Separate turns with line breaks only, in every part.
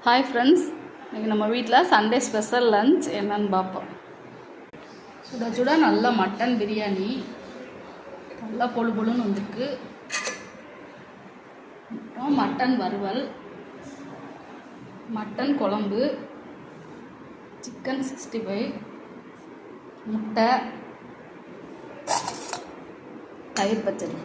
Hi friends, இன்றைக்கி நம்ம வீட்டில் சண்டே ஸ்பெஷல் லன்ச் என்னன்னு பார்ப்போம். சுட சுட நல்ல மட்டன் பிரியாணி, நல்லா பொழு பொழுன்னு வந்திருக்கு. அப்புறம் மட்டன் வறுவல், மட்டன் குழம்பு, சிக்கன் 65, முட்டை, தயிர் பச்சடி.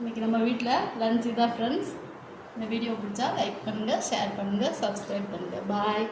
இன்றைக்கி நம்ம வீட்டில் லஞ்ச் இதான் ஃப்ரெண்ட்ஸ். இந்த வீடியோ பிடிச்சா லைக் பண்ணுங்கள், ஷேர் பண்ணுங்கள், சப்ஸ்கிரைப் பண்ணுங்கள். பாய்.